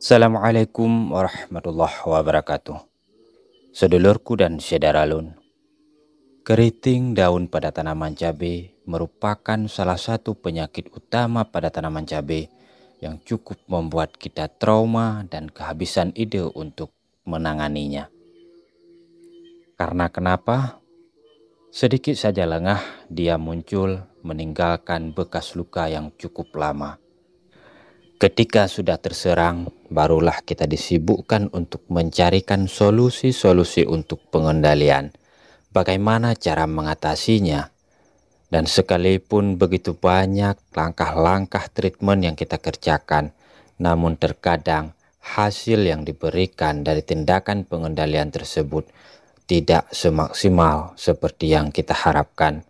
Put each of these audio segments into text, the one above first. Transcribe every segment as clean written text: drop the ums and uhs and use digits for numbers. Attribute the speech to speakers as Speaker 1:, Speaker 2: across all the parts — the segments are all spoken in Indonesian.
Speaker 1: Assalamualaikum warahmatullahi wabarakatuh. Sedulurku dan syedaralun, keriting daun pada tanaman cabai merupakan salah satu penyakit utama pada tanaman cabai yang cukup membuat kita trauma dan kehabisan ide untuk menanganinya. Karena kenapa? Sedikit saja lengah dia muncul meninggalkan bekas luka yang cukup lama. Ketika sudah terserang, barulah kita disibukkan untuk mencarikan solusi-solusi untuk pengendalian. Bagaimana cara mengatasinya? Dan sekalipun begitu banyak langkah-langkah treatment yang kita kerjakan, namun terkadang hasil yang diberikan dari tindakan pengendalian tersebut tidak semaksimal seperti yang kita harapkan.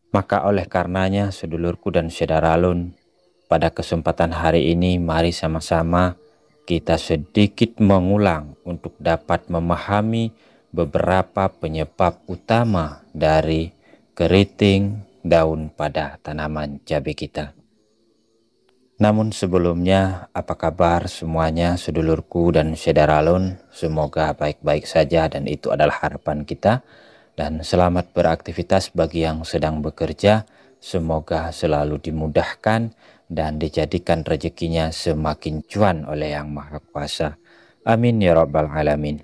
Speaker 1: Maka oleh karenanya, sedulurku dan syedaralun, pada kesempatan hari ini mari sama-sama kita sedikit mengulang untuk dapat memahami beberapa penyebab utama dari keriting daun pada tanaman cabai kita. Namun sebelumnya, apa kabar semuanya sedulurku dan syedaralun? Semoga baik-baik saja dan itu adalah harapan kita. Dan selamat beraktivitas bagi yang sedang bekerja. Semoga selalu dimudahkan dan dijadikan rezekinya semakin cuan oleh Yang Maha Kuasa. Amin ya rabbal alamin.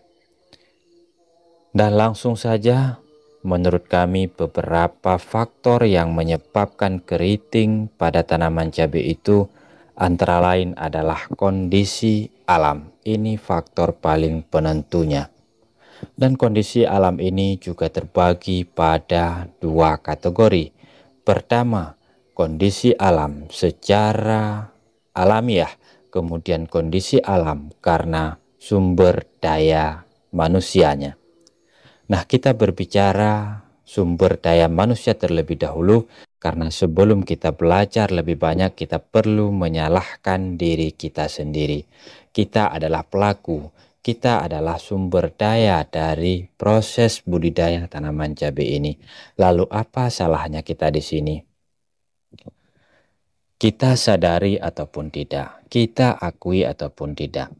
Speaker 1: Dan langsung saja, menurut kami beberapa faktor yang menyebabkan keriting pada tanaman cabai itu antara lain adalah kondisi alam. Ini faktor paling penentunya. Dan kondisi alam ini juga terbagi pada dua kategori. Pertama, kondisi alam secara alamiah, kemudian kondisi alam karena sumber daya manusianya. Nah, kita berbicara sumber daya manusia terlebih dahulu, karena sebelum kita belajar lebih banyak, kita perlu menyalahkan diri kita sendiri. Kita adalah pelaku, kita adalah sumber daya dari proses budidaya tanaman cabai ini. Lalu apa salahnya kita di sini? Kita sadari ataupun tidak, kita akui ataupun tidak,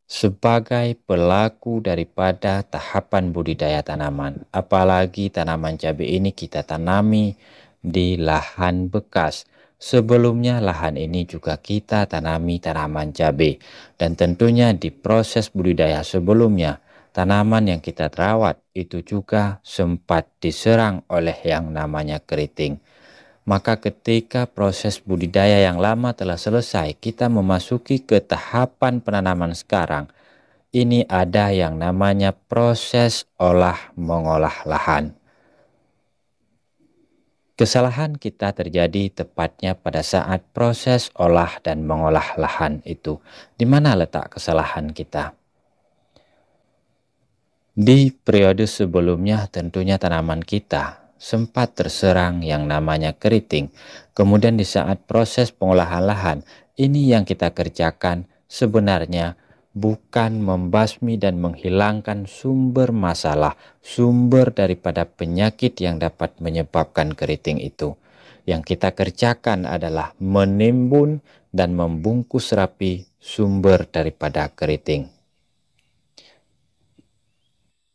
Speaker 1: sebagai pelaku daripada tahapan budidaya tanaman, apalagi tanaman cabai ini kita tanami di lahan bekas. Sebelumnya lahan ini juga kita tanami tanaman cabai, dan tentunya di proses budidaya sebelumnya tanaman yang kita rawat itu juga sempat diserang oleh yang namanya keriting. Maka ketika proses budidaya yang lama telah selesai, kita memasuki ke tahapan penanaman sekarang. Ini ada yang namanya proses mengolah lahan. Kesalahan kita terjadi tepatnya pada saat proses olah dan mengolah lahan itu. Di mana letak kesalahan kita? Di periode sebelumnya tentunya tanaman kita sempat terserang yang namanya keriting. Kemudian di saat proses pengolahan lahan, ini yang kita kerjakan sebenarnya bukan membasmi dan menghilangkan sumber masalah, sumber daripada penyakit yang dapat menyebabkan keriting itu. Yang kita kerjakan adalah menimbun dan membungkus rapi sumber daripada keriting.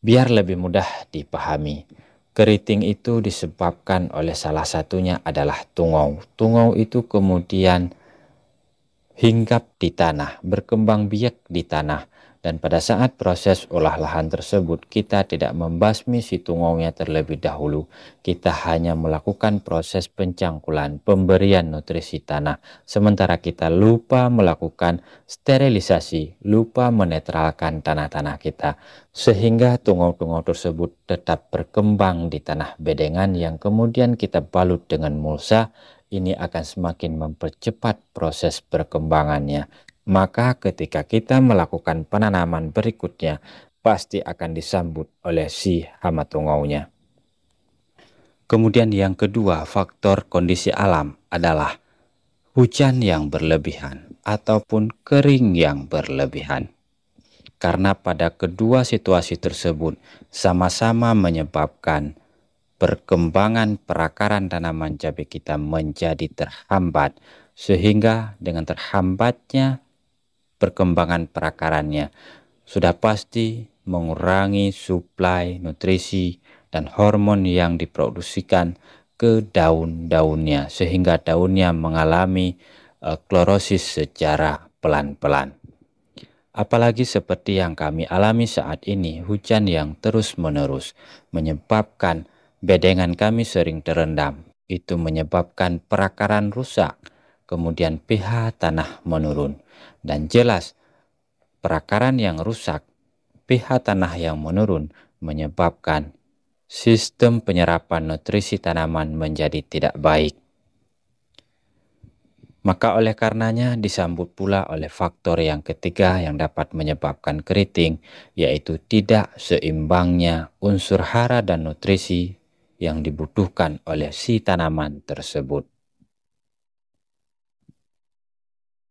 Speaker 1: Biar lebih mudah dipahami, keriting itu disebabkan oleh salah satunya adalah tungau. Tungau itu kemudian hinggap di tanah, berkembang biak di tanah. Dan pada saat proses olah lahan tersebut, kita tidak membasmi si tungaunya terlebih dahulu. Kita hanya melakukan proses pencangkulan, pemberian nutrisi tanah. Sementara kita lupa melakukan sterilisasi, lupa menetralkan tanah-tanah kita. Sehingga tungau-tungau tersebut tetap berkembang di tanah bedengan yang kemudian kita balut dengan mulsa. Ini akan semakin mempercepat proses perkembangannya. Maka ketika kita melakukan penanaman berikutnya, pasti akan disambut oleh si hama tungaunya. Kemudian yang kedua, faktor kondisi alam adalah hujan yang berlebihan ataupun kering yang berlebihan. Karena pada kedua situasi tersebut sama-sama menyebabkan perkembangan perakaran tanaman cabai kita menjadi terhambat, sehingga dengan terhambatnya perkembangan perakarannya. Sudah pasti mengurangi suplai nutrisi dan hormon yang diproduksikan ke daun-daunnya sehingga daunnya mengalami klorosis secara pelan-pelan. Apalagi seperti yang kami alami saat ini, hujan yang terus-menerus menyebabkan bedengan kami sering terendam. Itu menyebabkan perakaran rusak, kemudian pH tanah menurun. Dan jelas perakaran yang rusak, pH tanah yang menurun menyebabkan sistem penyerapan nutrisi tanaman menjadi tidak baik. Maka oleh karenanya disambut pula oleh faktor yang ketiga yang dapat menyebabkan keriting, yaitu tidak seimbangnya unsur hara dan nutrisi yang dibutuhkan oleh si tanaman tersebut.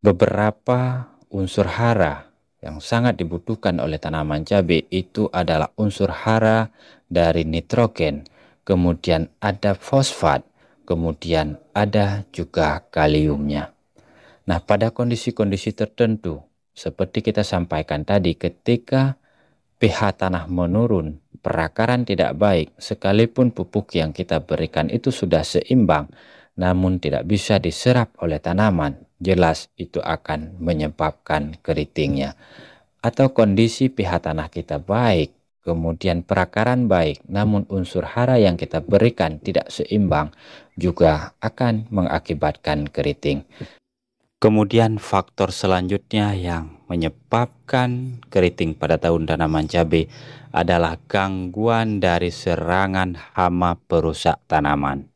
Speaker 1: Beberapa unsur hara yang sangat dibutuhkan oleh tanaman cabai itu adalah unsur hara dari nitrogen, kemudian ada fosfat, kemudian ada juga kaliumnya. Nah, pada kondisi-kondisi tertentu, seperti kita sampaikan tadi, ketika pH tanah menurun, perakaran tidak baik, sekalipun pupuk yang kita berikan itu sudah seimbang, namun tidak bisa diserap oleh tanaman, jelas itu akan menyebabkan keritingnya. Atau kondisi pH tanah kita baik, kemudian perakaran baik, namun unsur hara yang kita berikan tidak seimbang, juga akan mengakibatkan keriting. Kemudian faktor selanjutnya yang menyebabkan keriting pada daun tanaman cabai adalah gangguan dari serangan hama perusak tanaman.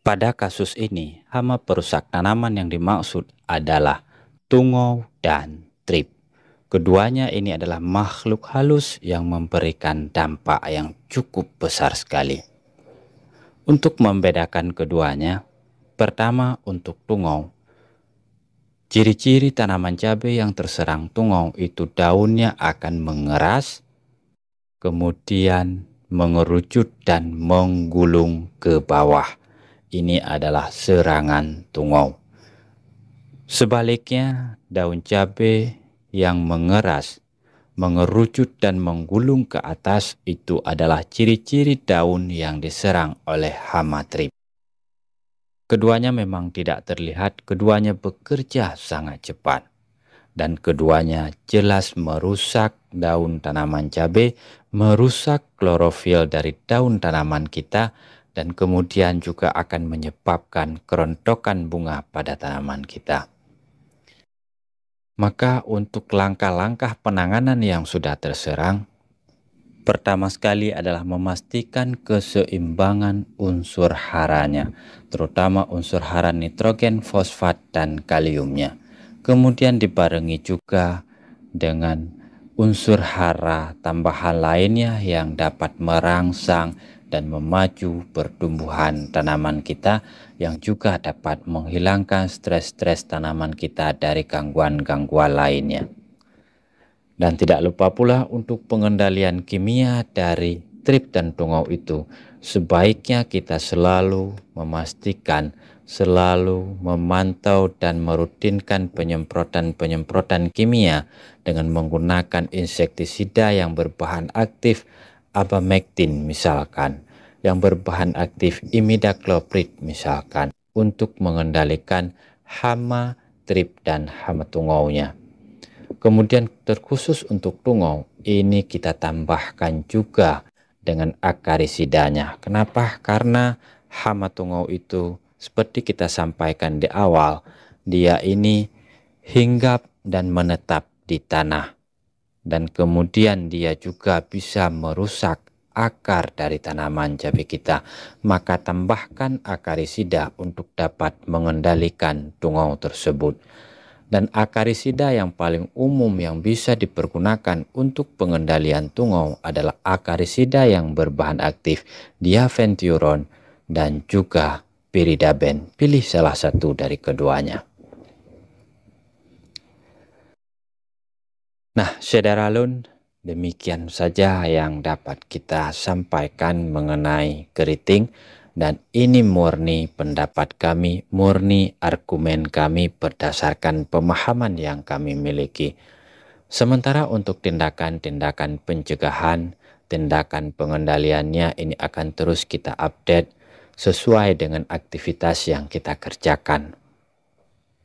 Speaker 1: Pada kasus ini, hama perusak tanaman yang dimaksud adalah tungau dan trip. Keduanya ini adalah makhluk halus yang memberikan dampak yang cukup besar sekali. Untuk membedakan keduanya, pertama untuk tungau. Ciri-ciri tanaman cabai yang terserang tungau itu daunnya akan mengeras, kemudian mengerucut dan menggulung ke bawah. Ini adalah serangan tungau. Sebaliknya, daun cabai yang mengeras, mengerucut dan menggulung ke atas itu adalah ciri-ciri daun yang diserang oleh hama trip. Keduanya memang tidak terlihat, keduanya bekerja sangat cepat. Dan keduanya jelas merusak daun tanaman cabai, merusak klorofil dari daun tanaman kita, dan kemudian juga akan menyebabkan kerontokan bunga pada tanaman kita. Maka untuk langkah-langkah penanganan yang sudah terserang, pertama sekali adalah memastikan keseimbangan unsur haranya, terutama unsur hara nitrogen, fosfat, dan kaliumnya. Kemudian dibarengi juga dengan unsur hara tambahan lainnya yang dapat merangsang dan memacu pertumbuhan tanaman kita, yang juga dapat menghilangkan stres-stres tanaman kita dari gangguan-gangguan lainnya. Dan tidak lupa pula untuk pengendalian kimia dari trip dan tungau itu, sebaiknya kita selalu memastikan, selalu memantau dan merutinkan penyemprotan-penyemprotan kimia dengan menggunakan insektisida yang berbahan aktif abamectin misalkan, yang berbahan aktif imidacloprid misalkan, untuk mengendalikan hama trip dan hama tungaunya. Kemudian terkhusus untuk tungau, ini kita tambahkan juga dengan akarisidanya. Kenapa? Karena hama tungau itu seperti kita sampaikan di awal, dia ini hinggap dan menetap di tanah. Dan kemudian dia juga bisa merusak akar dari tanaman cabai kita. Maka tambahkan akarisida untuk dapat mengendalikan tungau tersebut. Dan akarisida yang paling umum yang bisa dipergunakan untuk pengendalian tungau adalah akarisida yang berbahan aktif diaventuron dan juga piridaben. Pilih salah satu dari keduanya. Nah, Sederalun, demikian saja yang dapat kita sampaikan mengenai keriting. dan ini murni pendapat kami, murni argumen kami berdasarkan pemahaman yang kami miliki. Sementara untuk tindakan-tindakan pencegahan, tindakan pengendaliannya ini akan terus kita update sesuai dengan aktivitas yang kita kerjakan.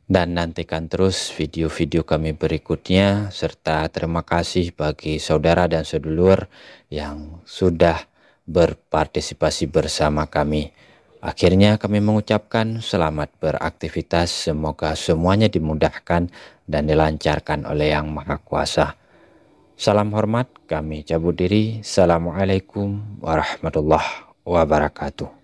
Speaker 1: Dan nantikan terus video-video kami berikutnya, serta terima kasih bagi saudara dan sedulur yang sudah berpartisipasi bersama kami. Akhirnya kami mengucapkan selamat beraktivitas, semoga semuanya dimudahkan dan dilancarkan oleh Yang Maha Kuasa. Salam hormat, kami cabut diri. Assalamualaikum warahmatullahi wabarakatuh.